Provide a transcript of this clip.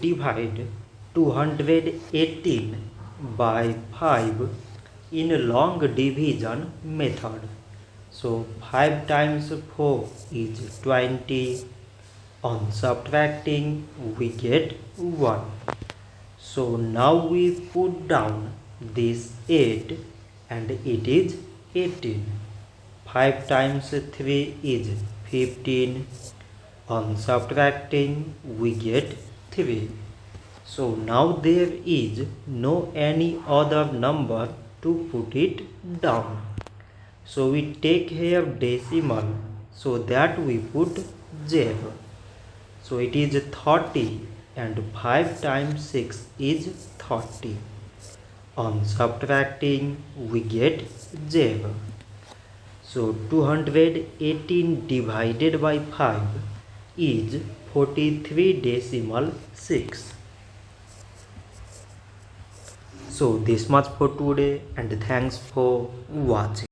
Divide 218 by 5 in long division method. So 5 times 4 is 20. On subtracting we get 1. So now we put down this 8 and it is 18. 5 times 3 is 15. On subtracting we get 3. So now there is no any other number to put it down. So we take here decimal, so that we put 0. So it is 30 and 5 times 6 is 30. On subtracting we get 0. So 218 divided by 5 is 43.6. So this much for today and thanks for watching.